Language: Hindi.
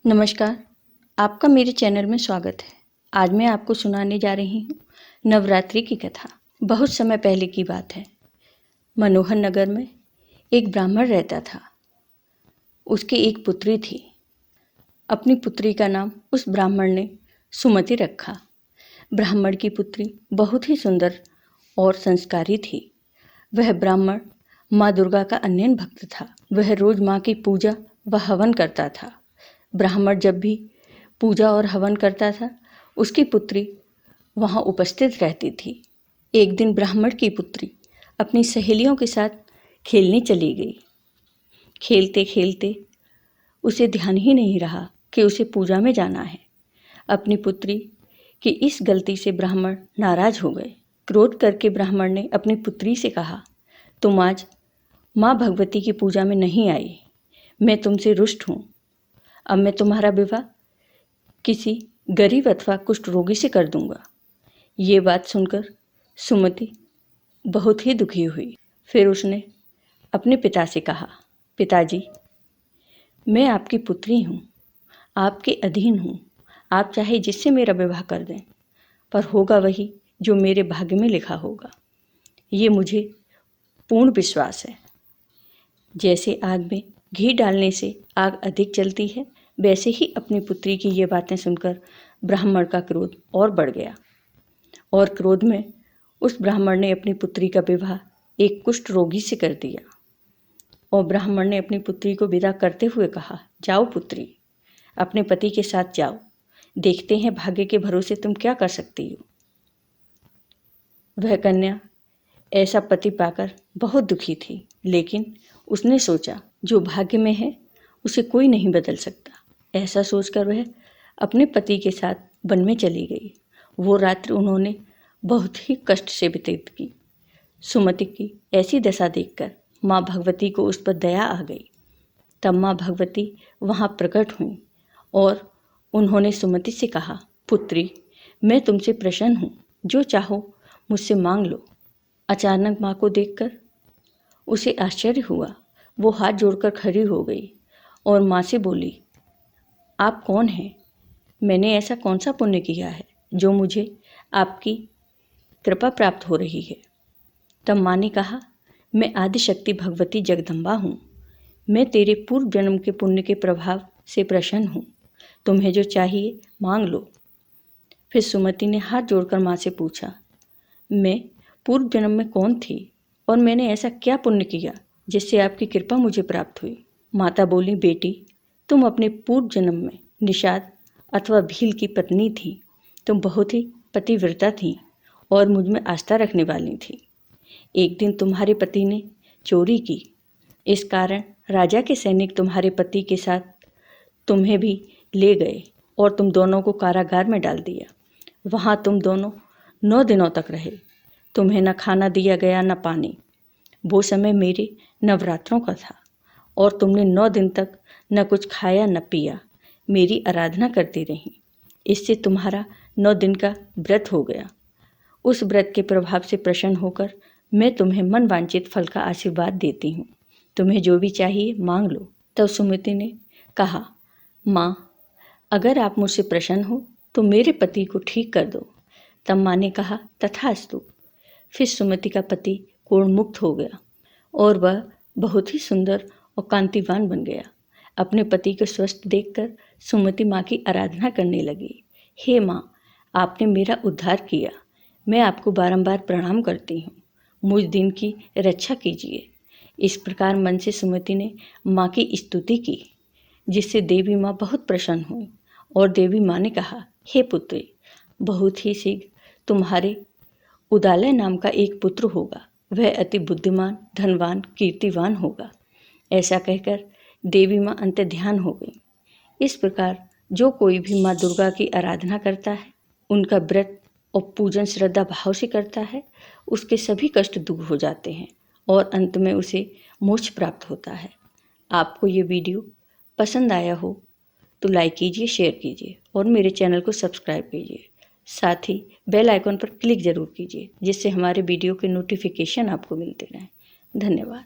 नमस्कार, आपका मेरे चैनल में स्वागत है। आज मैं आपको सुनाने जा रही हूँ नवरात्रि की कथा। बहुत समय पहले की बात है। मनोहर नगर में एक ब्राह्मण रहता था। उसकी एक पुत्री थी। अपनी पुत्री का नाम उस ब्राह्मण ने सुमति रखा। ब्राह्मण की पुत्री बहुत ही सुंदर और संस्कारी थी। वह ब्राह्मण माँ दुर्गा का अनन्य भक्त था। वह रोज माँ की पूजा व हवन करता था। ब्राह्मण जब भी पूजा और हवन करता था, उसकी पुत्री वहाँ उपस्थित रहती थी। एक दिन ब्राह्मण की पुत्री अपनी सहेलियों के साथ खेलने चली गई। खेलते खेलते उसे ध्यान ही नहीं रहा कि उसे पूजा में जाना है। अपनी पुत्री की इस गलती से ब्राह्मण नाराज हो गए। क्रोध करके ब्राह्मण ने अपनी पुत्री से कहा, तुम आज माँ भगवती की पूजा में नहीं आई। मैं तुमसे रुष्ट हूँ। अब मैं तुम्हारा विवाह किसी गरीब अथवा कुष्ठ रोगी से कर दूंगा। ये बात सुनकर सुमति बहुत ही दुखी हुई। फिर उसने अपने पिता से कहा, पिताजी, मैं आपकी पुत्री हूँ, आपके अधीन हूँ। आप चाहे जिससे मेरा विवाह कर दें, पर होगा वही जो मेरे भाग्य में लिखा होगा। ये मुझे पूर्ण विश्वास है। जैसे आग में घी डालने से आग अधिक जलती है, वैसे ही अपनी पुत्री की ये बातें सुनकर ब्राह्मण का क्रोध और बढ़ गया। और क्रोध में उस ब्राह्मण ने अपनी पुत्री का विवाह एक कुष्ठ रोगी से कर दिया। और ब्राह्मण ने अपनी पुत्री को विदा करते हुए कहा, जाओ पुत्री, अपने पति के साथ जाओ। देखते हैं भाग्य के भरोसे तुम क्या कर सकती हो। वह कन्या ऐसा पति पाकर बहुत दुखी थी, लेकिन उसने सोचा जो भाग्य में है उसे कोई नहीं बदल सकता। ऐसा सोचकर वह अपने पति के साथ वन में चली गई। वो रात्रि उन्होंने बहुत ही कष्ट से व्यतीत की। सुमति की ऐसी दशा देखकर माँ भगवती को उस पर दया आ गई। तब माँ भगवती वहाँ प्रकट हुई और उन्होंने सुमति से कहा, पुत्री, मैं तुमसे प्रसन्न हूँ, जो चाहो मुझसे मांग लो। अचानक माँ को देखकर उसे आश्चर्य हुआ। वो हाथ जोड़कर खड़ी हो गई और माँ से बोली, आप कौन हैं? मैंने ऐसा कौन सा पुण्य किया है जो मुझे आपकी कृपा प्राप्त हो रही है? तब माँ ने कहा, मैं आदिशक्ति भगवती जगदम्बा हूँ। मैं तेरे पूर्व जन्म के पुण्य के प्रभाव से प्रसन्न हूँ। तुम्हें जो चाहिए मांग लो। फिर सुमति ने हाथ जोड़कर माँ से पूछा, मैं पूर्व जन्म में कौन थी और मैंने ऐसा क्या पुण्य किया जिससे आपकी कृपा मुझे प्राप्त हुई? माता बोली, बेटी, तुम अपने पूर्व जन्म में निषाद अथवा भील की पत्नी थी। तुम बहुत ही पतिव्रता थी और मुझ में आस्था रखने वाली थी। एक दिन तुम्हारे पति ने चोरी की। इस कारण राजा के सैनिक तुम्हारे पति के साथ तुम्हें भी ले गए और तुम दोनों को कारागार में डाल दिया। वहाँ तुम दोनों 9 दिनों तक रहे। तुम्हें न खाना दिया गया न पानी। वो समय मेरे नवरात्रों का था और तुमने 9 दिन तक न कुछ खाया न पिया, मेरी आराधना करती रही। इससे तुम्हारा 9 दिन का व्रत हो गया। उस व्रत के प्रभाव से प्रसन्न होकर मैं तुम्हें मन वांछित फल का आशीर्वाद देती हूँ। तुम्हें जो भी चाहिए मांग लो। तब सुमति ने कहा, माँ, अगर आप मुझसे प्रसन्न हो तो मेरे पति को ठीक कर दो। तब माँ ने कहा, तथास्तु। फिर सुमति का पति कोढ़ मुक्त हो गया और वह बहुत ही सुंदर और कांतिवान बन गया। अपने पति को स्वस्थ देखकर सुमति माँ की आराधना करने लगी। हे माँ, आपने मेरा उद्धार किया। मैं आपको बारंबार प्रणाम करती हूँ। मुझ दिन की रक्षा कीजिए। इस प्रकार मन से सुमति ने माँ की स्तुति की, जिससे देवी माँ बहुत प्रसन्न हुई और देवी माँ ने कहा, हे पुत्री, बहुत ही शीघ्र तुम्हारे उदालय नाम का एक पुत्र होगा। वह अति बुद्धिमान, धनवान, कीर्तिवान होगा। ऐसा कहकर देवी माँ अंतर्ध्यान हो गई। इस प्रकार जो कोई भी माँ दुर्गा की आराधना करता है, उनका व्रत और पूजन श्रद्धा भाव से करता है, उसके सभी कष्ट दूर हो जाते हैं और अंत में उसे मोक्ष प्राप्त होता है। आपको ये वीडियो पसंद आया हो तो लाइक कीजिए, शेयर कीजिए और मेरे चैनल को सब्सक्राइब कीजिए। साथ ही बेल आइकॉन पर क्लिक ज़रूर कीजिए, जिससे हमारे वीडियो के नोटिफिकेशन आपको मिलते रहें। धन्यवाद।